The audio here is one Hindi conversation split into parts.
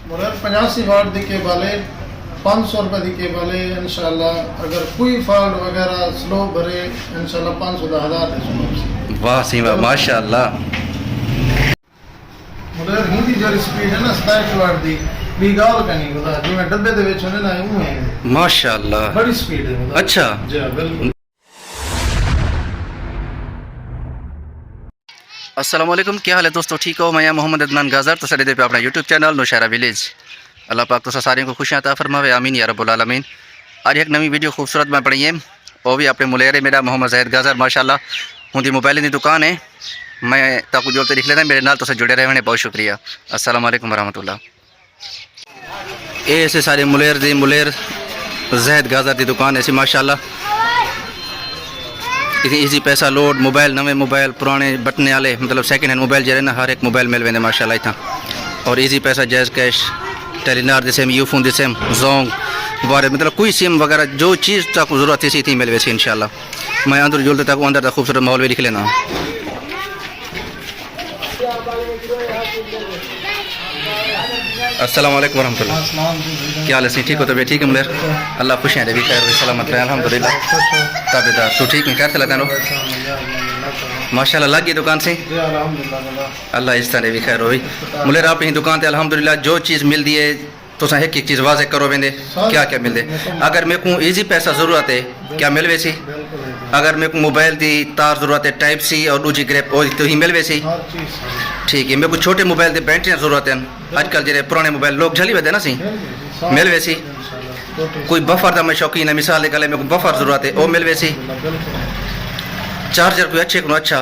मगर 85 वाट दी केबल है, 500 रुपए दी केबल है इंशाल्लाह। अगर कोई फॉल्ट वगैरह स्लो भरे इंशाल्लाह 500 दा 1000 दे सुनो। वाह सीमा माशाअल्लाह। मगर हिंदी जो स्पीड है ना 27 वाट दी भी गाल का नहीं होता, जो मैं डब्बे दे विच होने ना यूं है माशाअल्लाह, बड़ी स्पीड है। अच्छा जी बिल्कुल। अस्सलाम वालेकुम, क्या हाल है दोस्तों, ठीक हो? मैं मोहम्मद अदनान गाजर तो सरे दे पे अपना यूट्यूब चैनल नौशहरा विलेज। अल्लाह पाक तो सारे को खुशियां अता फरमावे, आमीन या रब्बुल आलमीन। आज एक नवी वीडियो खूबसूरत मैं पढ़ी है, वो भी अपने मुलेरे मेरा मोहम्मद ज़ैद गाजर माशाअल्लाह उनकी मोबाइल की दुकान है। मैं ताकू जो लिख लेना मेरे नाल तो जुड़े रहे, बहुत शुक्रिया। अस्सलाम वालेकुम वरहमतुल्लाह। ये ऐसे सारे मुलेर ज़ैद गाजर की दुकान ऐसी माशाअल्लाह। इतनी ईजी पैसा लोड मोबाइल, नवे मोबाइल, पुराने बटने वाले मतलब सेकंड हैंड मोबाइल जो ना हर एक मोबाइल मिल वेंदे माशाअल्लाह इतना। और Easypaisa, JazzCash, Telenor दिसम, यूफोन दिसम, जोंग बारे मतलब कोई सिम वगैरह जो चीज़ तक ज़रूरत थी थी मिल वैसी इंशाल्लाह। मैं अंदर जुलते तक अंदर तक खूबसूरत माहौल भी लिख लेना। अस्सलाम वालेकुम वरहमतुल्लाह। क्या हाल है? ठीक हो? तबीयत ठीक है मुलेर? अल्लाह खुशियाँ दे भी खैर सलामत रहे अल्हम्दुलिल्लाह। ताबेदार तो ठीक है, खैर चलाते हैं माशाअल्लाह। लग गई दुकान से? अल्लाह इस तरह भी खैर हो। मुलेर आप ही दुकान से अल्हम्दुलिल्लाह जो चीज़ मिल दी है तो एक एक चीज़ वाजे करो वेंदे क्या क्या मिलते। अगर मेरे को ईजी पैसा ज़रूरत है क्या मिल वैसी? अगर मेरे को मोबाइल की तार ज़रूरत है टाइप सी और दूसरी ग्रेप तो ही मिल वैसी? ठीक है। मेरे को छोटे मोबाइल की बैटरियाँ ज़रूरत है, अजकल जो पुराने मोबाइल लोग झली वे ना सी मिल वैसी? कोई बफर का मैं शौकीन है, मिसाल निकाले मेरे को बफर ज़रूरत है वो मिल वैसी? चार्जर कोई अच्छे को अच्छा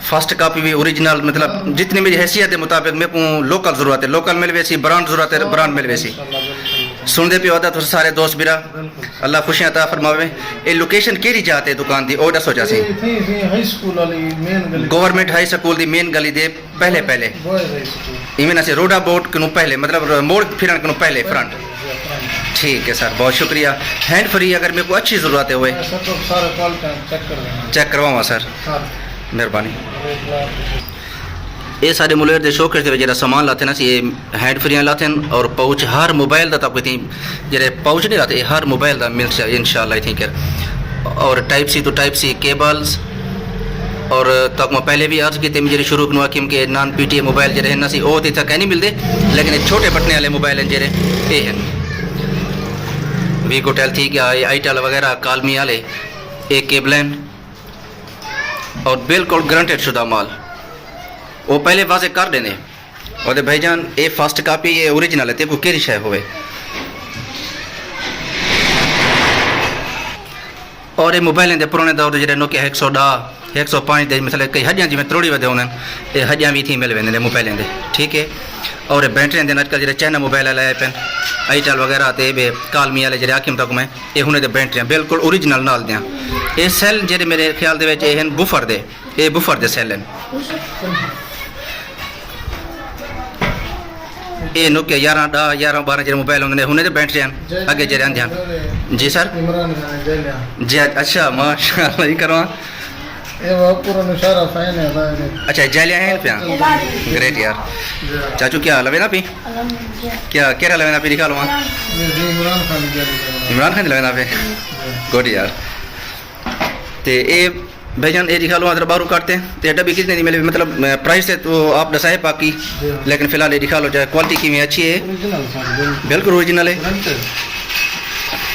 फर्स्ट कापी भी ओरिजिनल मतलब जितनी मेरी हैसियत के मुताबिक मेरे को लोकल ज़रूरत है लोकल मिल वैसी, ब्रांड ज़रूरत है ब्रांड मिल वैसी। सुनते पे होता तो सारे दोस्त बिरा अल्लाह खुशियाँ अता फरमावे। ये लोकेशन केड़ी जाते है दुकान दी और दसो जासी? गवर्नमेंट हाई स्कूल दी मेन गली दे पहले पहले इवें से रोडा बोर्ड कनु पहले मतलब मोड़ फिरन कनु पहले फ्रंट। ठीक है सर, बहुत शुक्रिया। हैंड फ्री अगर मेरे को अच्छी ज़रूरत है हुए चेक करवावा सर, मेहरबानी। ये सारे मुलेर के शौक के जो सामान लाते ना ये हैंड फ्रियाँ लाते हैं और पाउच हर मोबाइल का तक जो पाउच नहीं लाते हर मोबाइल का मिल जाए इंशाल्लाह थी कर। और टाइप सी तो टाइप सी केबल्स और तक मैं पहले भी अर्ज की मेरे शुरू को कि नॉन PTA मोबाइल जो ना सी वो तो इतना कहीं नहीं मिलते, लेकिन छोटे बटने वाले मोबाइल हैं जो ये हैं वीगोटेल थी क्या आईटेल वगैरह कालमी वाले एक केबल और बिल्कुल ग्रंटेड शुदा माल वो पहले वाजे कर देने और भाईजान ये फर्स्ट कापी ये ओरिजिनल है तेको केरी शय होवे। और ये मोबाइल दे पुराने दौर जो नोकिया 110 105 दे मतलब कई हड्डियाँ जिमें त्रोड़ी वे होने ये हड्डियाँ भी थी मिल वेंदे मोबाइल दे। ठीक है। और बैटरियाँ दिन अजकल जो चाइना मोबाइल आए पेन आईटेल वगैरह ते कालमी वाले जो आखिम तक मैं ये हुने दे बैटरियाँ बिल्कुल ओरिजिनल नाल दियाँ। ये सैल जो मेरे ख्याल दे बुफर दे ये बुफर दे सैल हैं। ये नोकिया 11 12 जो मोबाइल होंगे हुने दे बैटरियाँ आगे जो आंदियाँ। जी सर जी अच्छा माशाअल्लाह ये करवा अच्छा जैलिया हैं पे ग्रेट यार। चाचू क्या लवे ना पी क्या क्या लवे ना पी दिखा लो इमरान खान लवे ना पे गुड यार। तो ये भाईजान ये दिखा लो अदर बारू काटते हैं तो डब्बी कितने की मिले मतलब प्राइस है तो आप दसाए बाकी, लेकिन फिलहाल ये दिखा लो चाहे क्वालिटी की में अच्छी है बिल्कुल ओरिजिनल है।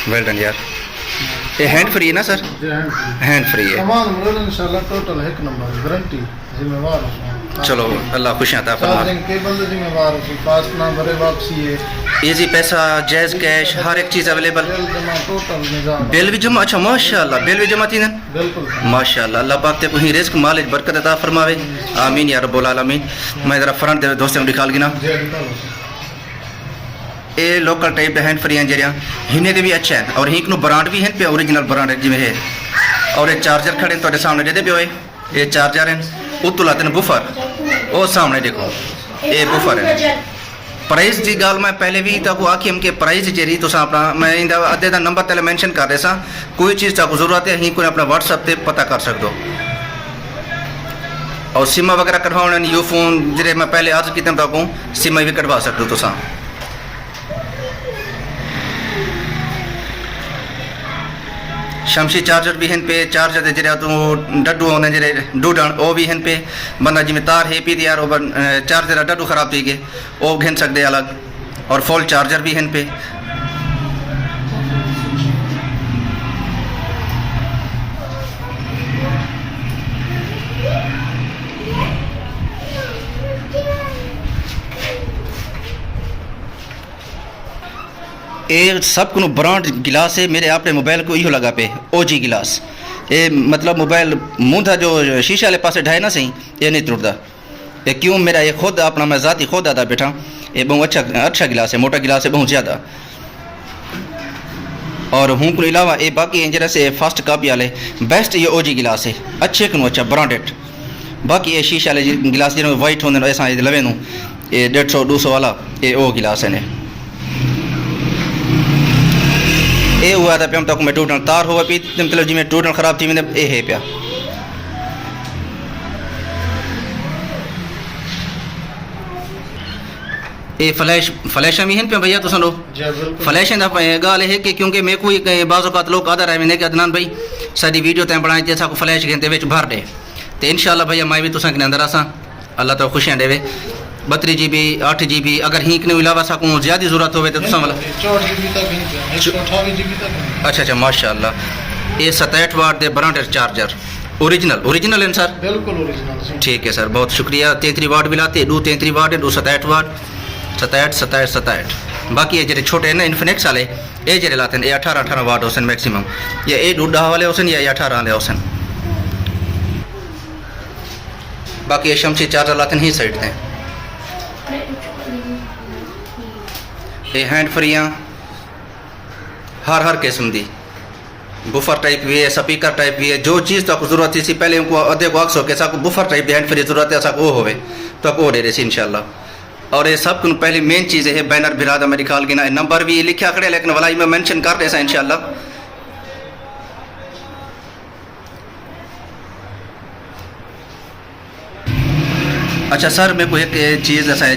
वेल डन यार। ये हैंड फ्री है ना सर? हैंड फ्री है टोटल एक नंबर गारंटी जिम्मेवार। चलो अल्लाह खुशियाँ अता फरमाए। इजी पैसा जैज़ कैश हर एक चीज़ अवेलेबल। बिल भी जमा अच्छा माशाअल्लाह बिल भी जमा थी ना माशाअल्लाह। अल्लाह पाक ते कोई रिस्क मालिक बरकत अता फरमावे, आमीन या रब्बुल आलमीन। मैं ज़रा फ्रंट दे दोस्तों को दिखा गिना ये लोकल टाइप के हैंड फ्री हैं जरिया हिने के भी अच्छा है और हिंक नो ब्रांड भी हैं पे ओरिजिनल ब्रांड है जिमें है। और ये चार्जर खड़े तो सामने दे पे हुए ये चार्जर हैं उतो लाते हैं बुफर वो सामने देखो ये बुफर है। प्राइस की गाल मैं पहले भी तक आखी हम के प्राइस जी तो अपना मैं अद्धे का नंबर तेल मैंशन कर दे सा कोई चीज़ तक जरूरत है ही कोई अपना व्हाट्सएप पे पता कर सकते हो। और सिम वगैरह कढ़वाने यो फोन जेरे मैं पहले अर्ज किते तक सिम भी कढ़वा सकते हो तुसां। शमशी चार्जर भी हैं पे, चार्जर जेरे तो डड्डू होने जेरे डूडन वो भी हैं पे, बंदा जिमें तार है पी यार वो चार्जर डड्डू खराब थी गए वो घिन सकते अलग, और फुल चार्जर भी हैं पे। ये सब को ब्रांड गिलास है मेरे अपने मोबाइल को इहो लगा पे ओजी गिलास। ये मतलब मोबाइल मुंह था जो शीशे वाले पासे ढाए ना सही ये नहीं टूटता। ये क्यों मेरा ये खुद अपना मैं ज़ाती खुद आता बैठा। ये बहुत अच्छा गिलास है, मोटा गिलास है बहुत ज़्यादा। और हूँ को अलावा ये बाकी इंजर से फर्स्ट कापी वाले बेस्ट ये ओजी गिलास है, अच्छे को अच्छा ब्रांडेड। बाकी ये शीशे वाले गिलास जिन्होंने वाइट होंगे ऐसा लवे नू ये 150-200 वाला ये ओ गिलास है ने। ये हुआ था तक मैं टूटन तार हुआ पी मतलब जिमें टूटन खराब थी मैंने ये है पिया। ये फ्लैश भी हैं पे भैया तो सुनो फ्लैश गाल है कि क्योंकि मेरे को बाज़ लोग आदर है मैंने अदनान भाई सारी वीडियो तैं बनाई जैसा को फ्लैश घंटे विच भर दे तो इंशाल्लाह भैया मैं भी तुसा के अंदर आसा अल्लाह तो खुशियाँ देवे। 32 GB 8 GB अगर ही के अलावा साकू ज़्यादा ज़रूरत हो तो तुसा वाला 4 GB तक 28 GB तक। अच्छा माशाल्लाह। ये 67 वाट दे ब्रांडेड चार्जर ओरिजिनल है सर? बिल्कुल ओरिजिनल। ठीक है सर बहुत शुक्रिया। 33 वाट भी लाते 2 33 वाट है 2 67 वाट 67। बाकी ये जेरे छोटे हैं ना इन्फिनिक्स वाले ये जेरे लाते हैं ये 18 वाट होसन मैक्सिमम, या ये 2 वाले होसन या 18 वाले होसन। बाकी ये शमशी चार्जर लाते हैं ही साइड थे। ये हैंड फ्रियाँ हर किस्म दी बुफर टाइप भी है, स्पीकर टाइप भी है, जो चीज़ तो जरूरत थी पहले उनको अधे को अक्स हो के साको बुफर टाइप हैंड फ्री जरूरत है साको वो होवे तो वो दे रहे इंशाल्लाह। और ये सब पहले मेन चीज़ है बैनर बिरादा मेरी खाल गिना नंबर भी लिखा खड़े लेकिन वाला मैं मेंशन कर दे इंशाल्लाह। अच्छा सर मेरे को एक चीज़ ऐसा है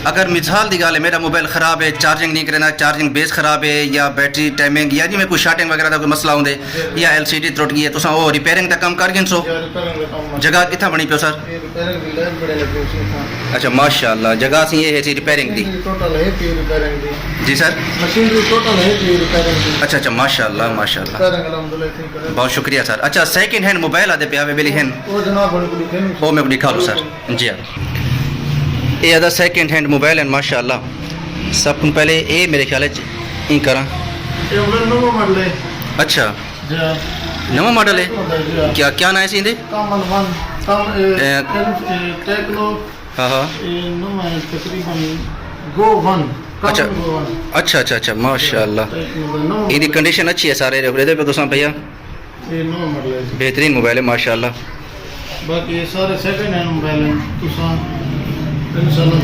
अगर मिसाल दी गाल है मेरा मोबाइल ख़राब है चार्जिंग नहीं करना चार्जिंग बेस ख़राब है या बैटरी टाइमिंग या जी मैं कोई शार्टिंग वगैरह का कोई मसला होंगे या LCD त्रुट गई है तो वो रिपेयरिंग का काम कर गिन सो जगह कितना बनी पियो सर? अच्छा माशाल्लाह जगह से ये है रिपेयरिंग दी जी सर? अच्छा माशाल्लाह बहुत शुक्रिया सर। अच्छा सेकंड हैंड मोबाइल आते पे अवेलेबल हैं वो मैं दिखा लूँ सर जी हाँ। ये अदा सेकंड हैंड मोबाइल है माशाल्लाह। सब पहले ये मेरे ख्याल ही करा अच्छा नवा मॉडल है क्या ना है सीधे हाँ अच्छा माशाल्लाह इनकी कंडीशन अच्छी है सारे पे तो भैया बेहतरीन मोबाइल है माशाल्लाह। बाकी ये सारे सेकंड हैंड मोबाइल हैं इंशाल्लाह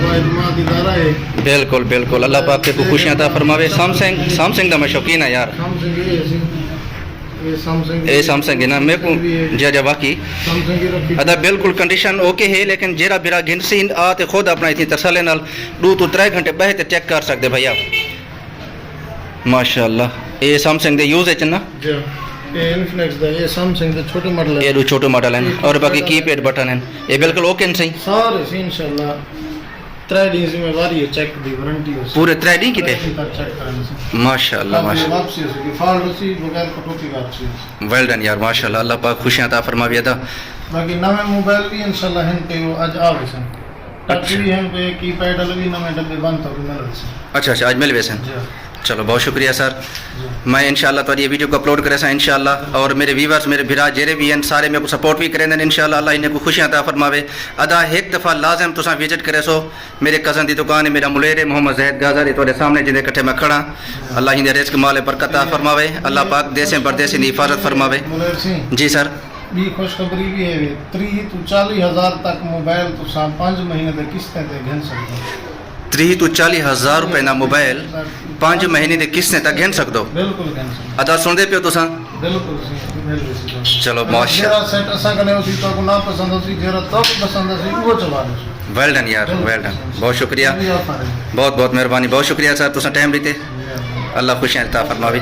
बिल्कुल अल्लाह पाक के खुशियां अता फरमावे। सैमसंग का मैं शौकीन है यार ये सैमसंग है ना मेरे को जा बाकी अदा बिल्कुल कंडीशन ओके है लेकिन जेरा बिरा घिनसी आते खुद अपना इतनी तसल्ली नाल 2 to 3 घंटे बहते चेक कर सकते भैया माशाल्लाह। ये सैमसंग दे यूज है ना ये इन्फिनिक्स दा ये सैमसंग दे छोटे मॉडल है ये छोटे मॉडल हैं और बाकी कीपैड बटन हैं ये बिल्कुल ओके हैं सही सारे से इंशाल्लाह 3 दिन जिम्मेवारी है चेक दी वारंटी हो पूरे 3 दिन की थे माशाल्लाह वापसी हो सके फॉल्ट होसी बगैर कटौती वापसी वेल डन यार माशाल्लाह अल्लाह पाक खुशियां अता फरमावे अदा। बाकी नवे मोबाइल भी इंशाल्लाह हैं पे आज आवे सन टच भी हैं पे कीपैड वाले भी नवे डब्बे बंद तो मिल से अच्छा आज मिल वैसे चलो बहुत शुक्रिया सर। मैं इंशाल्लाह तो ये वीडियो को अपलोड करे इंशाल्लाह और मेरे व्यूवर्स मेरे भिरा जेरे भी हैं सारे मेरे को सपोर्ट भी करें इंशाल्लाह अल्लाह इन्हें को खुशियां अता फरमावे। अदा एक दफ़ा लाजम तुसा विजिट करे सो मेरे कज़न की दुकान है मेरा मुलेर मोहम्मद जैद गाज़र थोड़े सामने जिंदे कट्ठे मैं खड़ा अल्लाह इन्हें रिज़्क़ माल बरकत अता फरमावे अल्लाह पाक देसे परदेसी की हिफाजत फरमावे। जी सर भी खुशखबरी भी है 30 to 40 हज़ार तक मोबाइल तुसा 5 महीने तक किस्तें ते घिन सकते 30 to 40 हज़ार रुपए ना मोबाइल 5 महीने की किस्तें तक घिन सकते हो बिल्कुल अदा सुनते पियो तुसा बिल्कुल सही मेहरबानी चलो माशा जेरा सेट असा कने उसी तो को ना पसंद उसी जेरा तो पसंद है वो चला दो वेल डन यार वेल डन बहुत शुक्रिया बहुत बहुत मेहरबानी बहुत शुक्रिया सर तुसा टाइम दिते अल्लाह खुशियां अता फरमावे